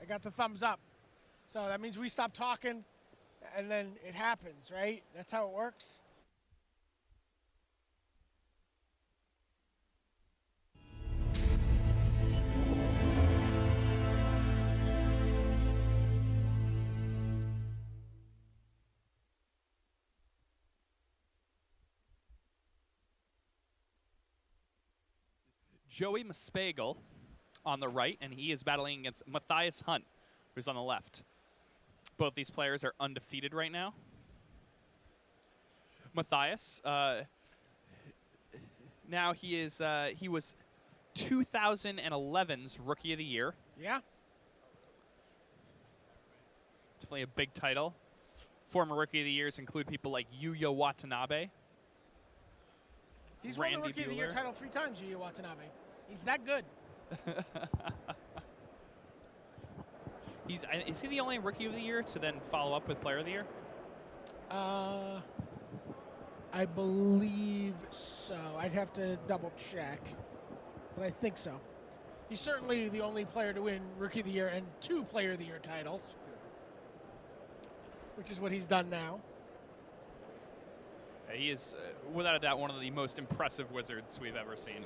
I got the thumbs up. So that means we stop talking, and then it happens, right? That's how it works. Joey Maspagel on the right, and he is battling against Matthias Hunt, who's on the left. Both these players are undefeated right now. Matthias, now he was 2011's Rookie of the Year. Yeah. Definitely a big title. Former Rookie of the Years include people like Yuya Watanabe. He's Randy won the Rookie of the Year Buehler. title 3 times, Yuya Watanabe. He's that good. Is he the only Rookie of the Year to then follow up with Player of the Year? I believe so. I'd have to double check, but I think so. He's certainly the only player to win Rookie of the Year and 2 Player of the Year titles, which is what he's done now. He is, without a doubt, one of the most impressive Wizards we've ever seen.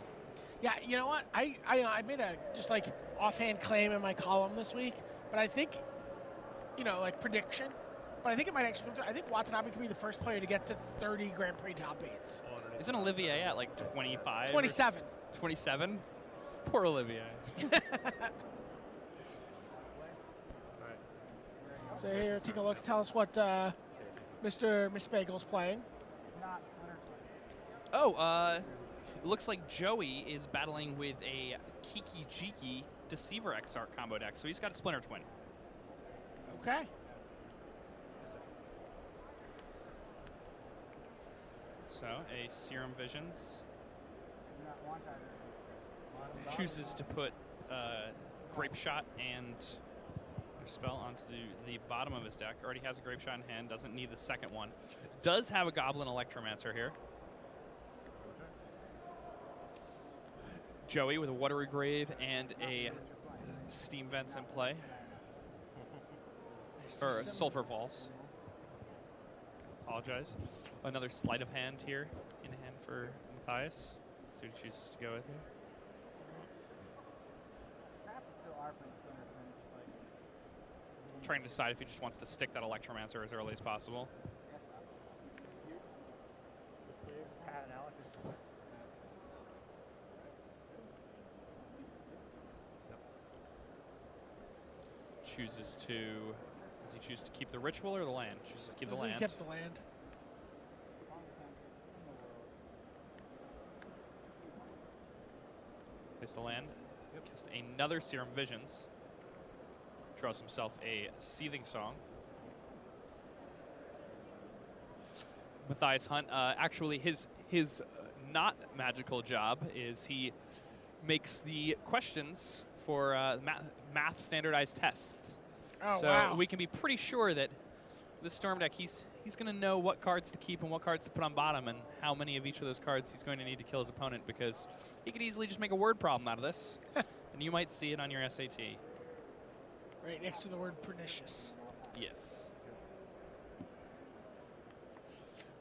Yeah, you know what? I made a just like offhand claim in my column this week, but I think, like prediction, but I think it might actually come to. I think Watanabe could be the first player to get to 30 Grand Prix top 8s. Isn't Olivier at like 25? 27. 27? Poor Olivier. So here, take a look. Tell us what Mr. Mispagel's playing. Oh, it looks like Joey is battling with a Kiki Jiki Deceiver Exarch combo deck, so he's got a Splinter Twin. Okay. So a Serum Visions chooses to put Grape Shot and spell onto the bottom of his deck. Already has a Grape Shot in hand, doesn't need the second one. Does have a Goblin Electromancer here. Joey with a Watery Grave and a Steam Vents in play. Or Sulfur Falls. Apologize. Another Sleight of Hand here in hand for Matthias. Let's see what he chooses to go with here. Trying to decide if he just wants to stick that Electromancer as early as possible. Chooses to, does he choose to keep the ritual or the land? Chooses to keep the land. He kept the land. Plays the land. Cast another Serum Visions. Draws himself a Seething Song. Matthias Hunt, actually his not magical job is he makes the questions for math standardized tests. Oh, so wow. we can be pretty sure that the Storm deck, he's going to know what cards to keep and what cards to put on bottom and how many of each of those cards he's going to need to kill his opponent, because he could easily just make a word problem out of this, and you might see it on your SAT. Right next to the word pernicious. Yes.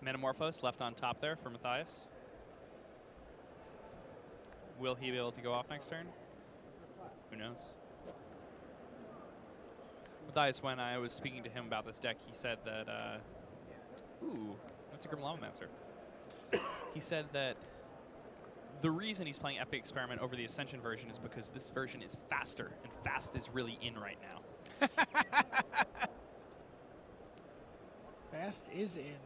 Metamorphose left on top there for Matthias. Will he be able to go off next turn? Who knows? Matthias, when I was speaking to him about this deck, he said that, ooh, that's a Grim Lavamancer. He said that the reason he's playing Epic Experiment over the Ascension version is because this version is faster, and fast is really in right now. Fast is in.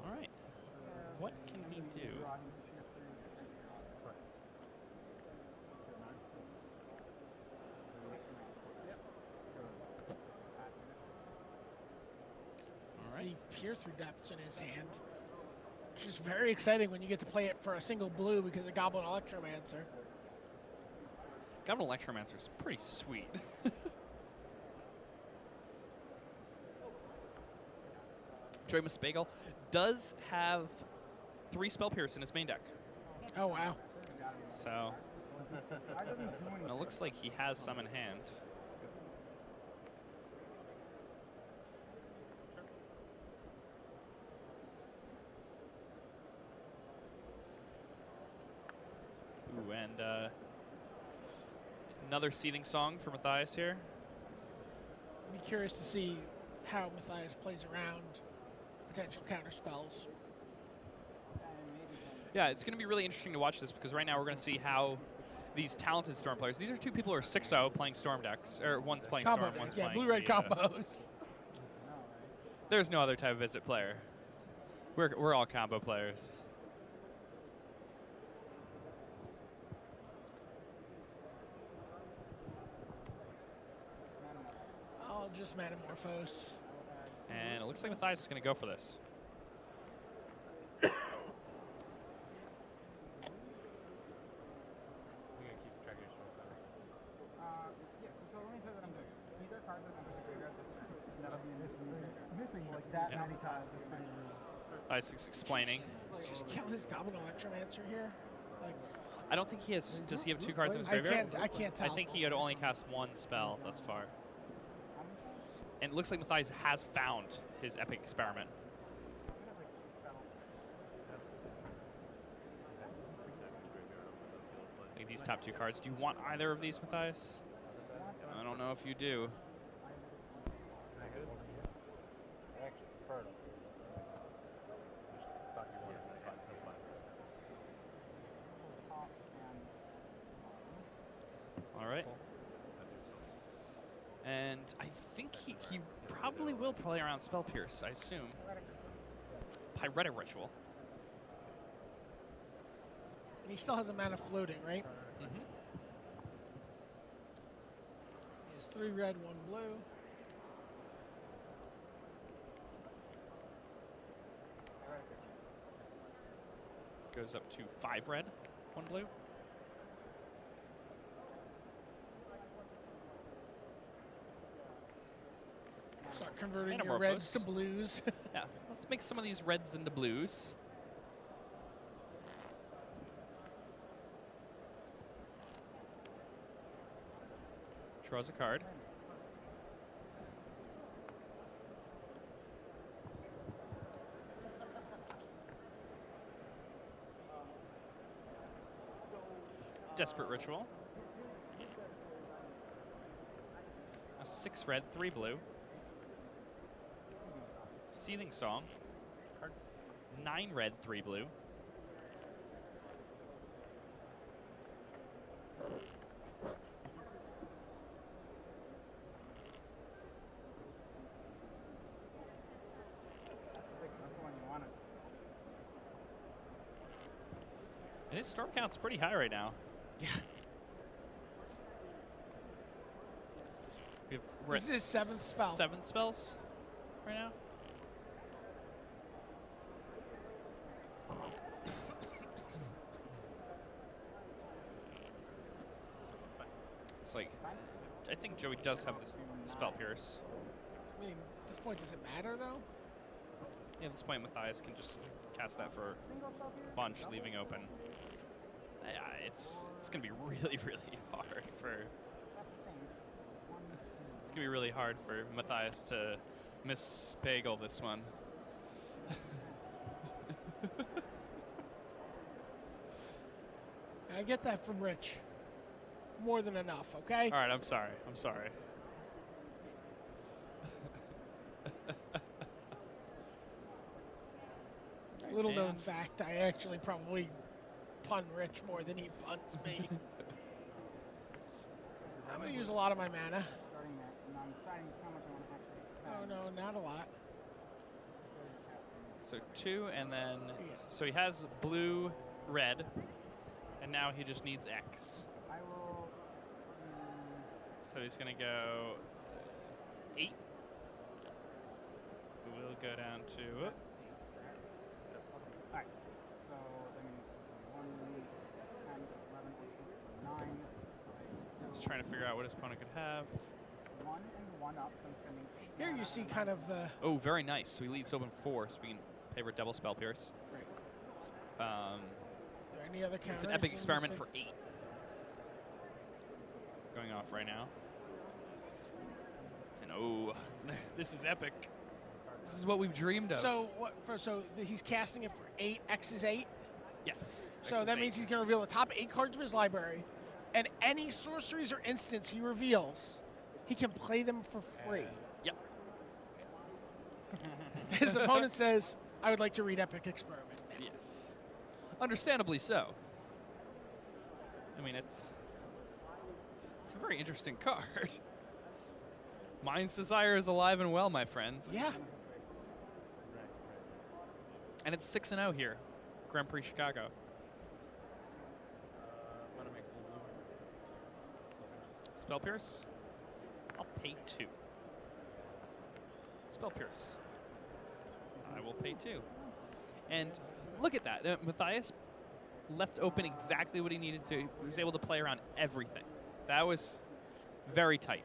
All right. What can he do? See Peer Through Depths in his hand, which is very exciting when you get to play it for a single blue because of Goblin Electromancer. Goblin Electromancer is pretty sweet. Joey Maspagel does have 3 Spell Pierce in his main deck. Oh, wow. So And it looks like he has some in hand. Ooh, and another Seething Song for Matthias here. Be curious to see how Matthias plays around potential counter spells. Yeah, it's going to be really interesting to watch this because right now we're going to see how these talented Storm players. These are two people who are 6-0 playing Storm decks, or one's playing Combo Storm, one's decks, yeah, playing blue-red the, combos. There's no other type of Visit player. We're all combo players. I'll just Manamorphose. And it looks like Matthias is going to go for this. Matthias is explaining. Just kill his Goblin Electromancer here. Like, I don't think he has. Does he have 2 cards in his graveyard? I can't tell. I think he had only cast 1 spell thus far. And it looks like Matthias has found his Epic Experiment. Look at these top 2 cards. Do you want either of these, Matthias? I don't know if you do. All right. And I think he probably will play around Spell Pierce, I assume. Pyretic Ritual. And he still has a mana floating, right? Mm-hmm. He has 3 red, 1 blue. Goes up to 5 red, 1 blue. Start converting your reds to blues. Yeah, let's make some of these reds into blues. Draws a card. Desperate Ritual. A 6 red, 3 blue. Seething Song. 9 red, 3 blue. And his storm count's pretty high right now. Yeah. We're This is his 7th spell. 7 spells right now. It's like, I think Joey does have this Spell Pierce. I mean, at this point, does it matter, though? Yeah, at this point, Matthias can just cast that for a bunch, leaving open. Yeah, it's going to be really, really hard for... It's going to be really hard for Matthias to miss-bagel this one. I get that from Rich. More than enough, okay? All right, I'm sorry. I'm sorry. Little known fact, I actually probably pun Rich more than he puns me. I'm going to use a lot of my mana. Oh, no, not a lot. So 2, and then... So he has blue, red, and now he just needs X. So he's going to go 8. We'll go down to... Alright, so that means 1, 10, 11, 9. Just trying to figure out what his opponent could have. 1 and 1 up, so I'm spending 8. Here you see kind of the... Oh, very nice. So he leaves open 4, so we can pay for double Spell Pierce. Right. Are there any other counters? It's an Epic Experiment for 8. going off right now. And oh, this is epic. This is what we've dreamed of. So he's casting it for 8. X is 8. yes. So that means he's going to reveal the top 8 cards of his library, and any sorceries or instants he reveals, he can play them for free. Yep. His opponent says, "I would like to read Epic Experiment now." Yes. Understandably so. I mean, it's a very interesting card. Mind's Desire is alive and well, my friends. Yeah. And it's 6-0 here, Grand Prix Chicago. Spell Pierce. I'll pay 2. Spell Pierce. I will pay 2. And look at that. Matthias left open exactly what he needed to. He was able to play around everything. That was very tight.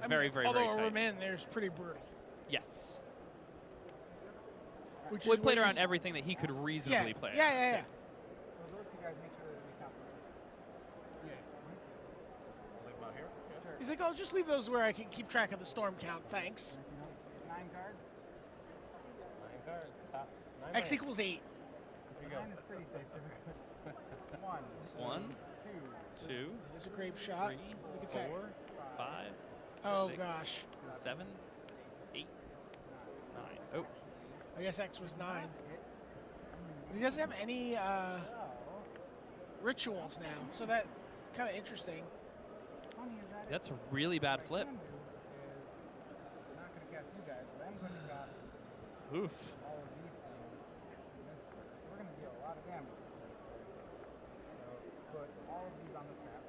Very although tight. a remand there's pretty brutal. Yes. Which Well, is he played what around he's- everything that he could reasonably play. Yeah, around, yeah, yeah. too. So those two guys make sure that we count those. He's like, "Oh, just leave those where I can keep track of the storm count, thanks." 9 cards. Stop. X equals 8. 9 is pretty safe. 1, 2, 2, There's a grape shot. 3, Look at that. 4, 5, Oh 6, gosh. 7, 8, 9. Oh, I guess X was 9. He doesn't have any rituals now, so that kind of interesting. funny is that that's a really bad flip. I'm not going to cast you guys, but I'm going to cast Oof. all of these things. We're going to deal a lot of damage. So put all of these on the map.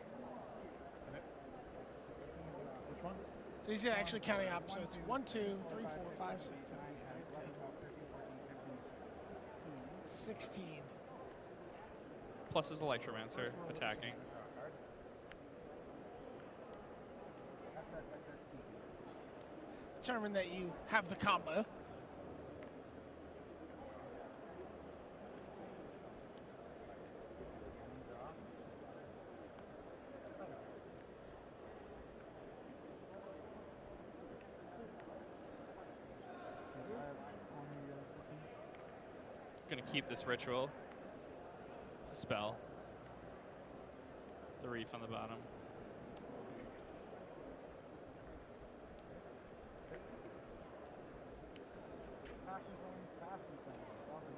Which one? So he's actually counting up. So it's 1, 2, 3, 4, 5, 6, 7, 8, 9, 10, 16. Plus his Electromancer attacking. Determine that you have the combo. Gonna keep this ritual. It's a spell. The reef on the bottom.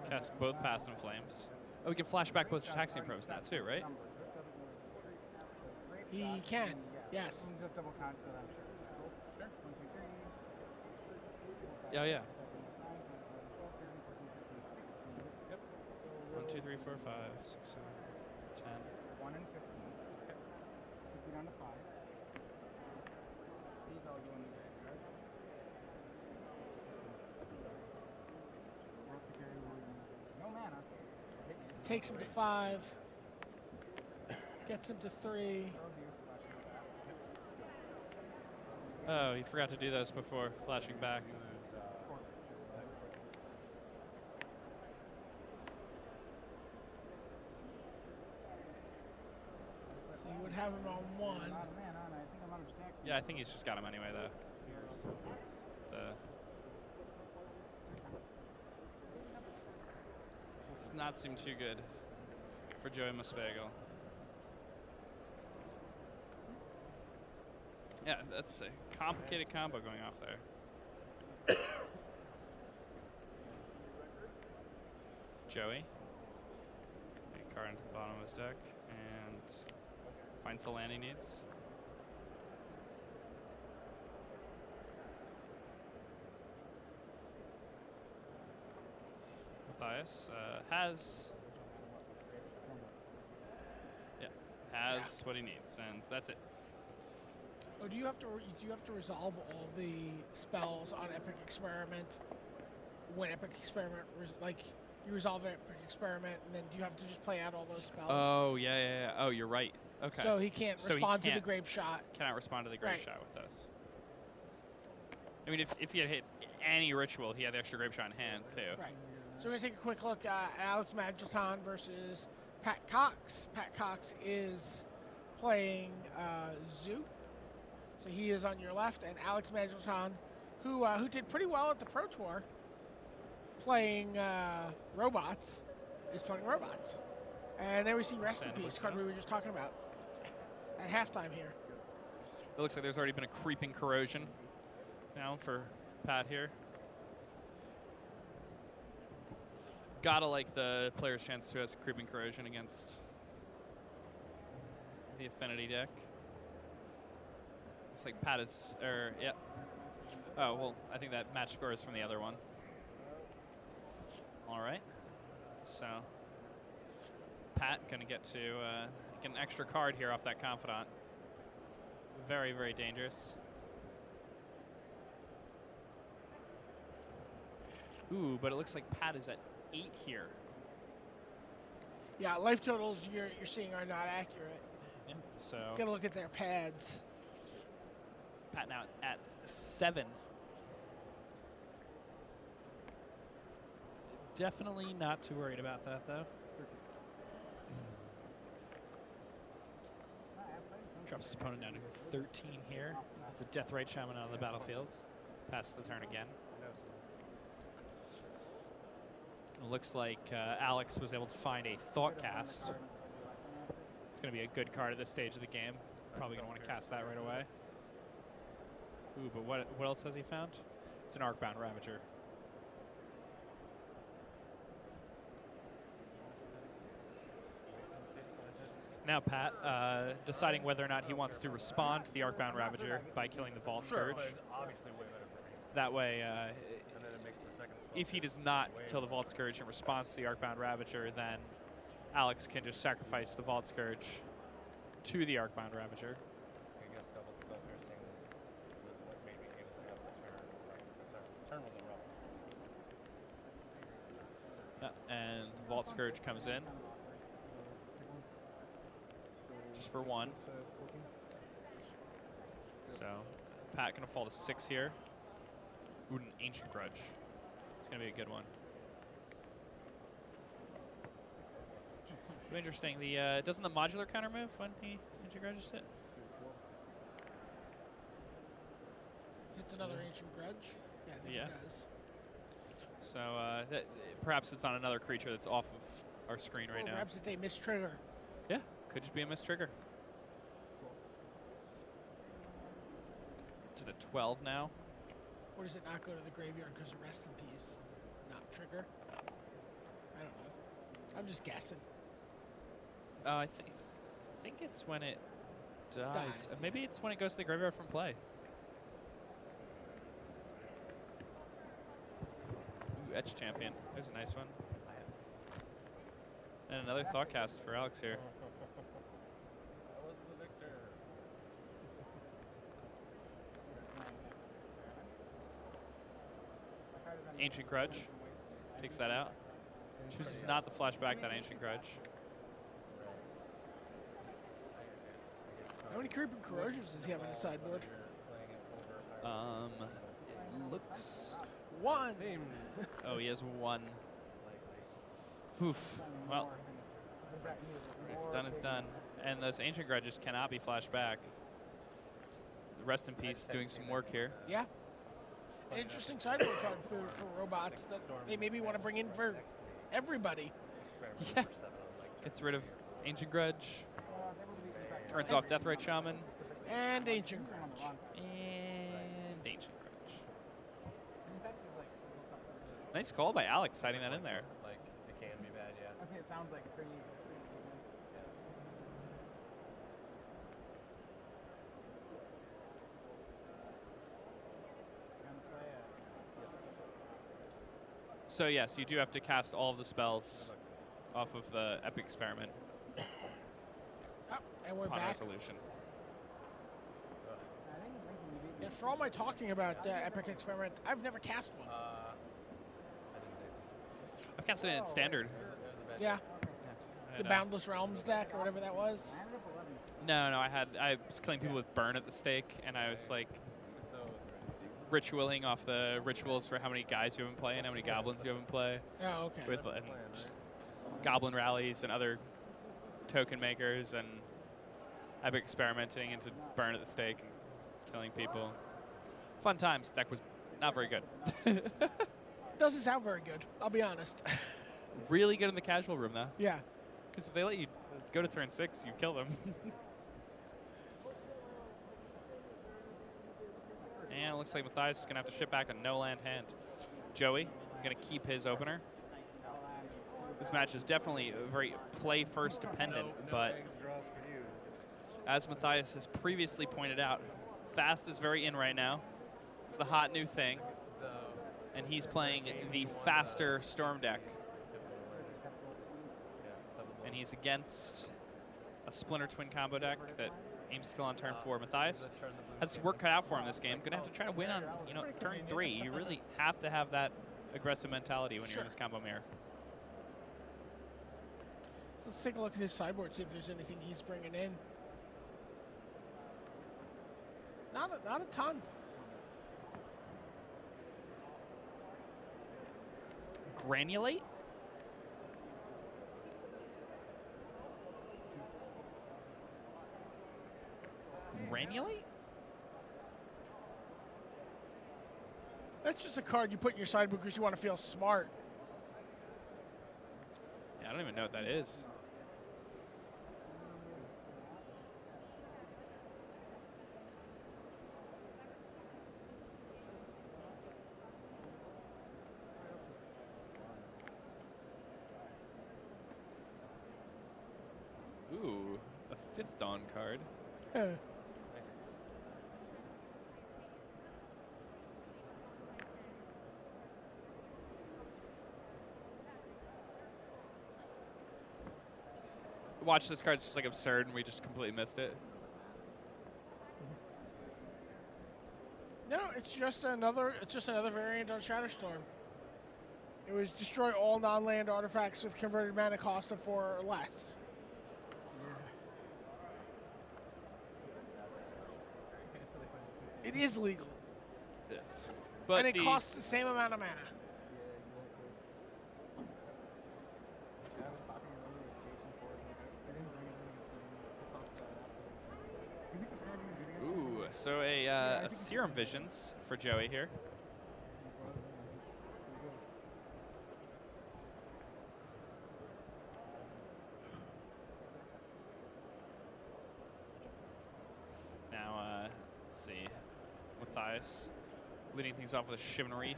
Cast both Past and Flames. Oh, we can flash back both Taxing Probes now too, right? He can, yes. Just double count so that I'm sure. Sure. 1, 2, 3. Yeah, yeah. 1, 2, 3, 4, 5, 6, 7, 10. 1 and 15. 50 down to 5. These all go in the graveyard. No mana. Takes him to 5. Gets him to 3. Oh, he forgot to do those before flashing back. So you would have him on 1. Yeah, I think he's just got him anyway, though. Does not seem too good for Joey Muspagel. Yeah, that's a complicated combo going off there. Joey. A card into the bottom of his deck and finds the land he needs. Matthias has what he needs, and that's it. Oh, do you have to resolve all the spells on Epic Experiment when Epic Experiment you resolve Epic Experiment, and then do you have to just play out all those spells? Oh yeah. Oh, you're right. Okay. So he can't So he respond to the can't- grape shot. Cannot respond to the grape Right. shot with those. I mean, if he had hit any ritual, he had the extra grape shot in hand too. Right. So we're going to take a quick look at Alex Magilton versus Pat Cox. Pat Cox is playing Zoot, So he is on your left, and Alex Magilton, who did pretty well at the Pro Tour, playing robots, is playing robots. And there we see Rest in Peace, card we were just talking about at halftime here. It looks like there's already been a creeping corrosion now for Pat here. Gotta like the player's chance to has creeping corrosion against the Affinity deck. Looks like Pat is, yeah. Oh, well, I think that match score is from the other one. All right. So Pat gonna get to get an extra card here off that Confidant. Very, very dangerous. Ooh, but it looks like Pat is at 8 here. Yeah, life totals you're seeing are not accurate. Yeah. So Gotta look at their pads. Pat now at 7. Definitely not too worried about that, though. Drops his opponent down to 13 here. That's a Deathrite Shaman out of the battlefield. Pass the turn again. It looks like Alex was able to find a Thoughtcast. It's going to be a good card at this stage of the game. Probably going to want to cast that right away. Ooh, but what else has he found? It's an Arcbound Ravager. Now Pat deciding whether or not he wants to respond to the Arcbound Ravager by killing the Vault Scourge. That way, if he does not kill the Vault Scourge in response to the Arcbound Ravager, then Alex can just sacrifice the Vault Scourge to the Arcbound Ravager. And Vault Scourge comes in. Just for 1. So Pat gonna fall to 6 here. Ooh, an Ancient Grudge. It's gonna be a good one. Interesting. The doesn't the modular counter move when he Ancient Grudges it? It's another Ancient Grudge. Yeah, I think it does. So perhaps it's on another creature that's off of our screen right now. Perhaps it's a mistrigger. Yeah, could just be a mistrigger. To the 12 now. Or does it not go to the graveyard because of Rest in Peace? Not trigger? I don't know. I'm just guessing. I think it's when it dies. Maybe it's when it goes to the graveyard from play. Ooh, Etch Champion. There's a nice one. And another Thoughtcast for Alex here. Ancient Grudge. Takes that out. Chooses not to flashback that Ancient Grudge. How many Creeping Corrosions does he have on his sideboard? It looks... 1! Oh, he has 1. Oof. Well, it's done, it's done. And those Ancient Grudges cannot be flashed back. Rest in Peace doing some work here. Yeah. An interesting sideboard card for robots that they maybe want to bring in for everybody. Yeah. Gets rid of Ancient Grudge. Turns off Deathrite Shaman. And Ancient Grudge. And Ancient Grudge. Nice call by Alex, hiding that in there. Like, it can be bad, yeah. I think it sounds like pretty So yes, you do have to cast all of the spells off of the Epic Experiment Oh, and we're upon back. resolution. Yeah, for all my talking about Epic Experiment, I've never cast one. I've casted it in Standard. Yeah, the And, Boundless Realms deck or whatever that was. No, I was killing people with burn at the stake, and I was like ritualing off the rituals for how many guys you have in play and how many goblins you have in play. Oh, okay. With and just goblin rallies and other token makers and Epic experimenting into burn at the stake. killing people. Fun times. Deck was not very good. Doesn't sound very good, I'll be honest. Really good in the casual room, though. Yeah. Because if they let you go to turn 6, you kill them. And it looks like Matthias is going to have to ship back a no-land hand. Joey going to keep his opener. This match is definitely very play-first dependent, but as Matthias has previously pointed out, fast is very in right now. It's the hot new thing. And he's playing the faster Storm deck. And he's against a Splinter Twin combo deck that aims to kill on turn 4. Matthias has his work cut out for him this game. Gonna have to try to win on, turn 3. You really have to have that aggressive mentality when you're in this combo mirror. Let's take a look at his sideboard, see if there's anything he's bringing in. Not a ton. Granulate? Granulate? That's just a card you put in your sideboard because you want to feel smart. Yeah, I don't even know what that is. Ooh, a 5th Dawn card. Watch, this card's just like absurd and we just completely missed it. No, it's just another variant on Shatterstorm. It was destroy all non-land artifacts with converted mana cost of 4 or less. It is legal. Yes. But and it costs the same amount of mana. Ooh, so a Serum Visions for Joey here. Now, let's see. Matthias leading things off with a Shivan Reef.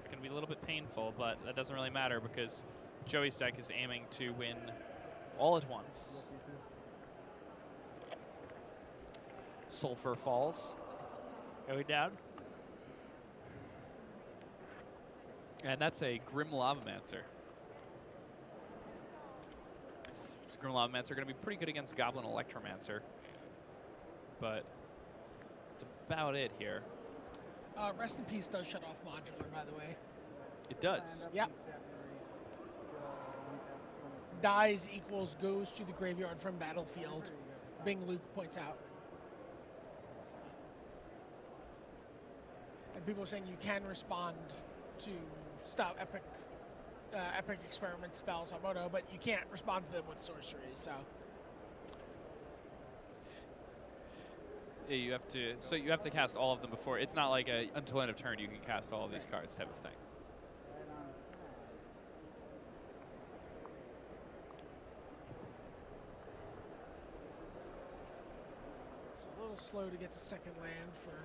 Going to be a little bit painful, but that doesn't really matter because Joey's deck is aiming to win all at once. Sulfur Falls going down. And that's a Grim Lavamancer. So Grim Lavamancer going to be pretty good against Goblin Electromancer. But that's about it here. Rest in Peace does shut off modular, by the way. It does. Yep. Dies equals goes to the graveyard from battlefield. Bing Luke points out. And people are saying you can respond to stop epic experiment spells on Moto, but you can't respond to them with sorcery, so. Yeah, you have to cast all of them before. It's not like until end of turn you can cast all of these cards type of thing. It's a little slow to get to second land for.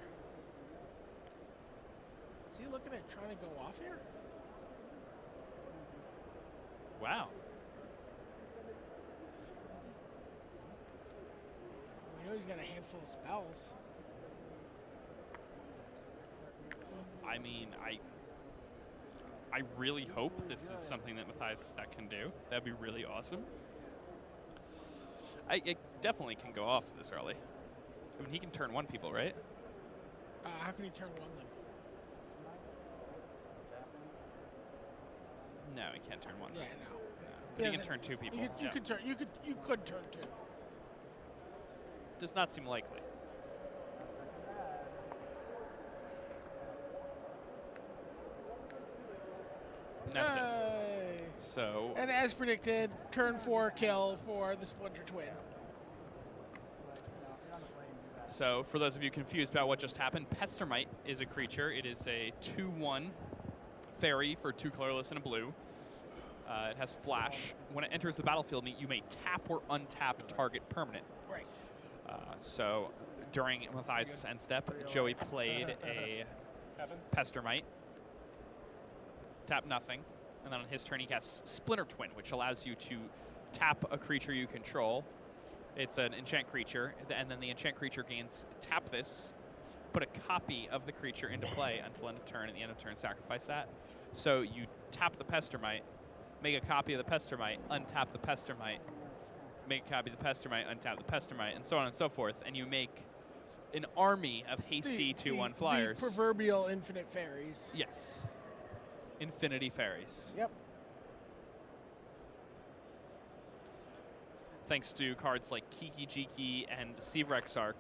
Is he looking at trying to go off here? Wow. We know he's got a handful of spells. I mean, I really hope this is something that Matthias' deck can do. That'd be really awesome. It definitely can go off this early. I mean, he can turn 1 people, right? How can he turn 1 them? No, he can't turn 1. Yeah, no. No. But Yeah, he can turn 2 people. You could turn 2. Does not seem likely. And that's it. So. And as predicted, turn 4 kill for the Splinter Twin. So for those of you confused about what just happened, Pestermite is a creature. It is a 2/1 fairy for 2 colorless and a blue. It has flash. When it enters the battlefield, you may tap or untap target permanent. Right. So during Matthias' end step, Joey played a Pestermite. Tap nothing. And then on his turn, he casts Splinter Twin, which allows you to tap a creature you control. It's an enchant creature, and then the enchant creature gains tap this, put a copy of the creature into play until end of turn, and at the end of turn, sacrifice that. So you tap the Pestermite, make a copy of the Pestermite, untap the Pestermite, make a copy of the Pestermite, untap the Pestermite, and so on and so forth, and you make an army of hasty 2/1 flyers. The proverbial infinite fairies. Yes. Infinity fairies. Yep. Thanks to cards like Kiki Jiki and Deceiver Exarch,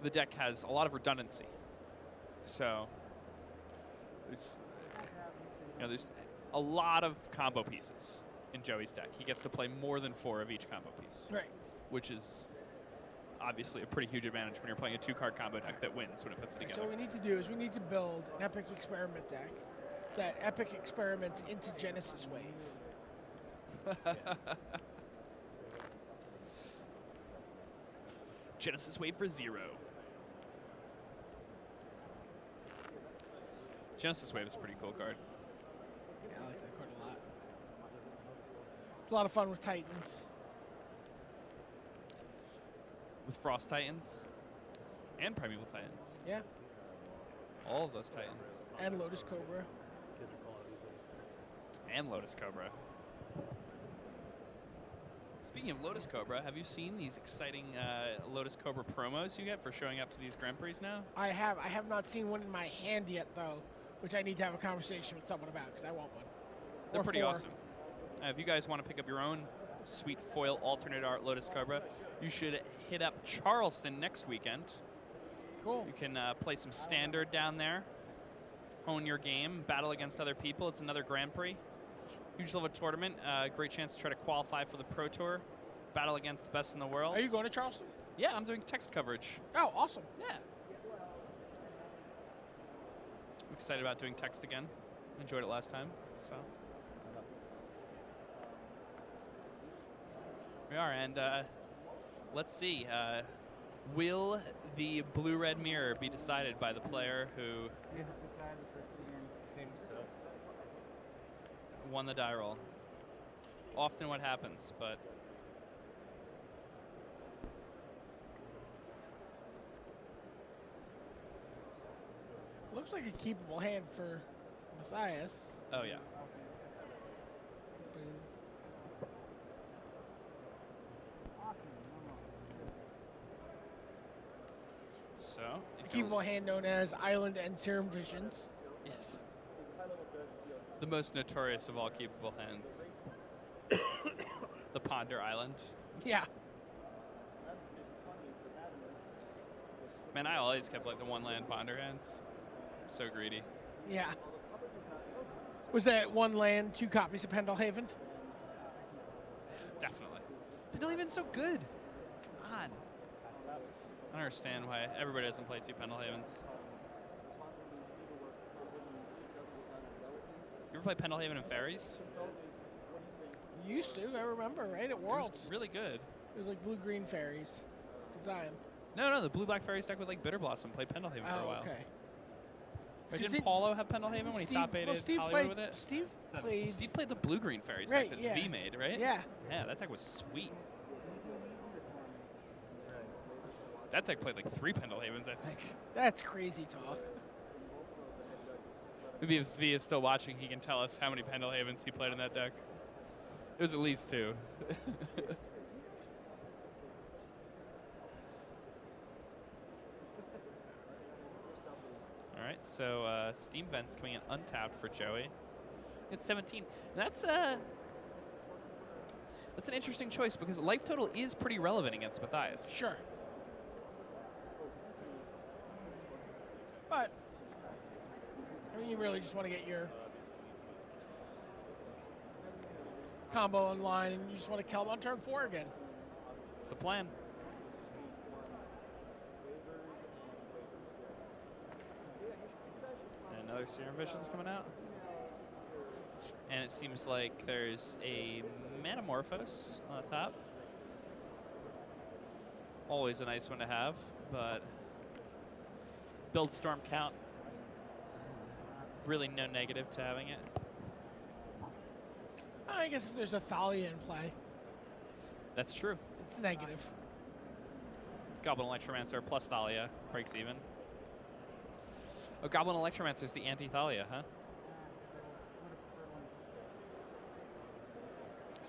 the deck has a lot of redundancy. So there's a lot of combo pieces in Joey's deck. He gets to play more than 4 of each combo piece. Right. Which is obviously a pretty huge advantage when you're playing a 2-card combo deck that wins when it puts it together. So what we need to do is we need to build an Epic Experiment deck that Epic experiments into Genesis Wave. Genesis Wave for 0. Genesis Wave is a pretty cool card. Yeah, I like that card a lot. It's a lot of fun with Titans. With Frost Titans and Primeval Titans. Yeah. All of those Titans. And Lotus Cobra. And Lotus Cobra. Speaking of Lotus Cobra, have you seen these exciting Lotus Cobra promos you get for showing up to these Grand Prix now? I have not seen one in my hand yet, though, which I need to have a conversation with someone about because I want one. They're Or pretty 4. awesome. If you guys want to pick up your own sweet foil alternate art Lotus Cobra, you should hit up Charleston next weekend. Cool. You can play some standard down there, hone your game, battle against other people. It's another Grand Prix. Huge level tournament. Great chance to try to qualify for the Pro Tour, battle against the best in the world. Are you going to Charleston? Yeah, I'm doing text coverage. Oh, awesome. Yeah. I'm excited about doing text again. Enjoyed it last time, so. We are, and let's see. Will the blue-red mirror be decided by the player who won the die roll? Often what happens, but Looks like a keepable hand for Matthias. oh yeah. So A keepable hand known as Island and Serum Visions. yes, the most notorious of all keepable hands, the Ponder Island. Yeah. Man, I always kept like the 1-land Ponder hands. So greedy. Yeah. Was that 1 land, 2 copies of Pendelhaven? Definitely. Pendelhaven's so good. Come on. I don't understand why everybody doesn't play 2 Pendelhavens. You ever play Pendelhaven and Fairies? Used to, I remember, right? At It was Worlds. really good. It was like blue-green fairies at the time. No, the blue-black Fairies deck with like Bitter Blossom played Pendelhaven for a Oh, while. okay. Right, 'Cause didn't Paulo have Pendelhaven when he top-aided Steve Hollywood played, with it? Steve played. Steve played the blue-green Fairies Right, deck that's yeah. V-made, right? Yeah. Yeah, that deck was sweet. That deck played like 3 Pendelhavens, I think. That's crazy talk. Maybe if Zvi is still watching, he can tell us how many Pendelhavens he played in that deck. It was at least 2. All right, so Steam Vent's coming in untapped for Joey. It's 17. That's an interesting choice because life total is pretty relevant against Matthias. Sure. But, I mean, you really just want to get your combo online and you just want to kill him on turn 4 again. That's the plan. other Serum Visions coming out. And it seems like there's a Manamorphose on the top. Always a nice one to have, but build storm count. Really no negative to having it. I guess if there's a Thalia in play, That's true. it's negative. Goblin Electromancer plus Thalia breaks even. Oh, Goblin Electromancer is the anti-Thalia, huh?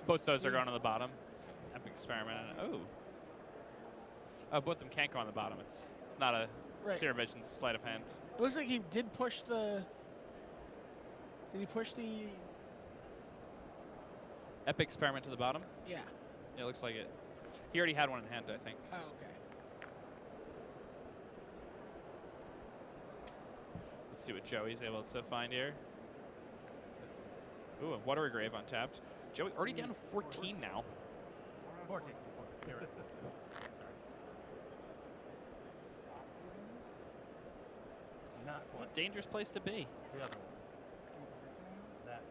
Both those are going on the bottom. It's Epic Experiment. And, oh, both of them can't go on the bottom. It's not a Right. Serum Vision's sleight of hand. It looks like he did push the. Did he push the? Epic Experiment to the bottom. Yeah. Yeah, it looks like it. He already had one in hand, I think. Oh, okay. Let's see what Joey's able to find here. Ooh, a Watery Grave untapped. Joey already down to 14 now. 14. You're right. Not It's quite. a dangerous place to be. The other one. That.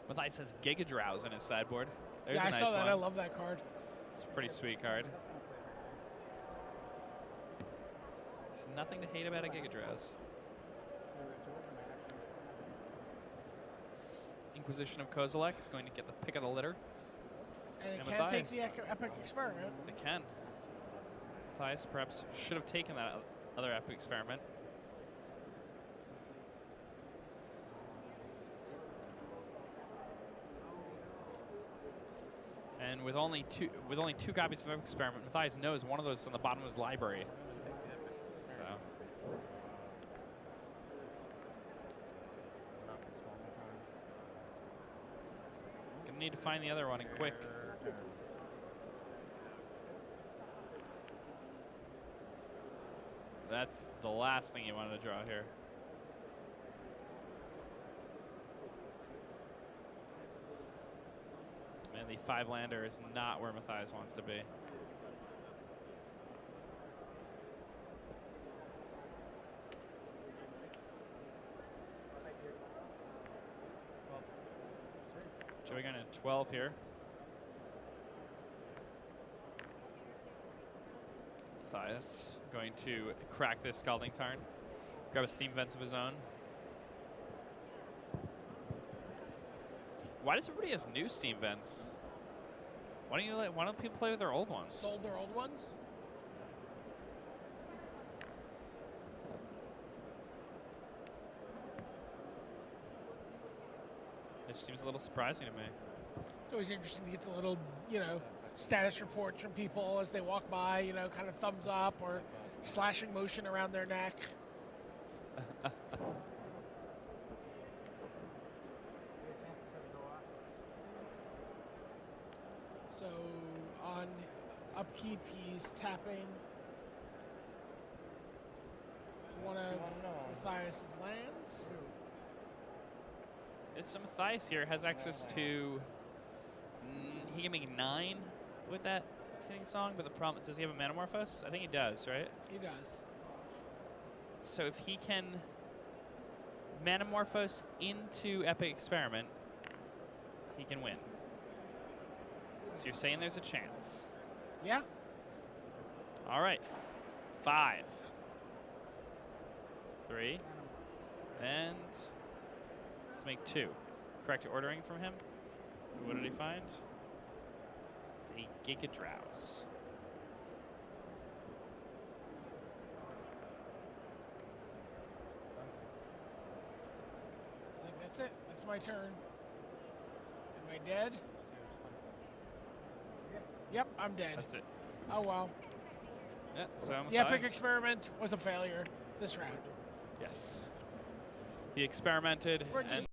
Matthias has Giga Drowse on his sideboard. There's Yeah, a I nice saw that. one. I love that card. It's a pretty sweet card. There's nothing to hate about a Giga Drowse. Inquisition of Kozilek is going to get the pick of the litter. And it And can't take Matthias. the Epic Experiment. It can. Matthias perhaps should have taken that other Epic Experiment. And with only two copies of Epic Experiment, Matthias knows one of those is on the bottom of his library. So Not this one. gonna need to find the other one and quick. That's the last thing you wanted to draw here. And the 5-lander is not where Matthias wants to be. Joey going to 12 here. Matthias going to crack this Scalding Tarn, grab a Steam Vents of his own. Why does everybody have new Steam Vents? Why don't people play with their old ones? Sold their old ones. It just seems a little surprising to me. It's always interesting to get the little, status reports from people as they walk by, kind of thumbs up or slashing motion around their neck. So on upkeep, he's tapping one of Matthias's lands. So Matthias here has access to. He can make 9 with that singing song, but the problem, does he have a Manamorphose? I think he does, right? He does. So if he can Manamorphose into Epic Experiment, he can win. So you're saying there's a chance. Yeah. All right. 5, 3, and let's make 2. Correct ordering from him. What did he find? It's a Giga Drowse. He's like, that's it. That's my turn. Am I dead? Yep, I'm dead. That's it. Oh well. Yeah, so The Epic Matthias- Experiment was a failure this round. Yes. He experimented We're just and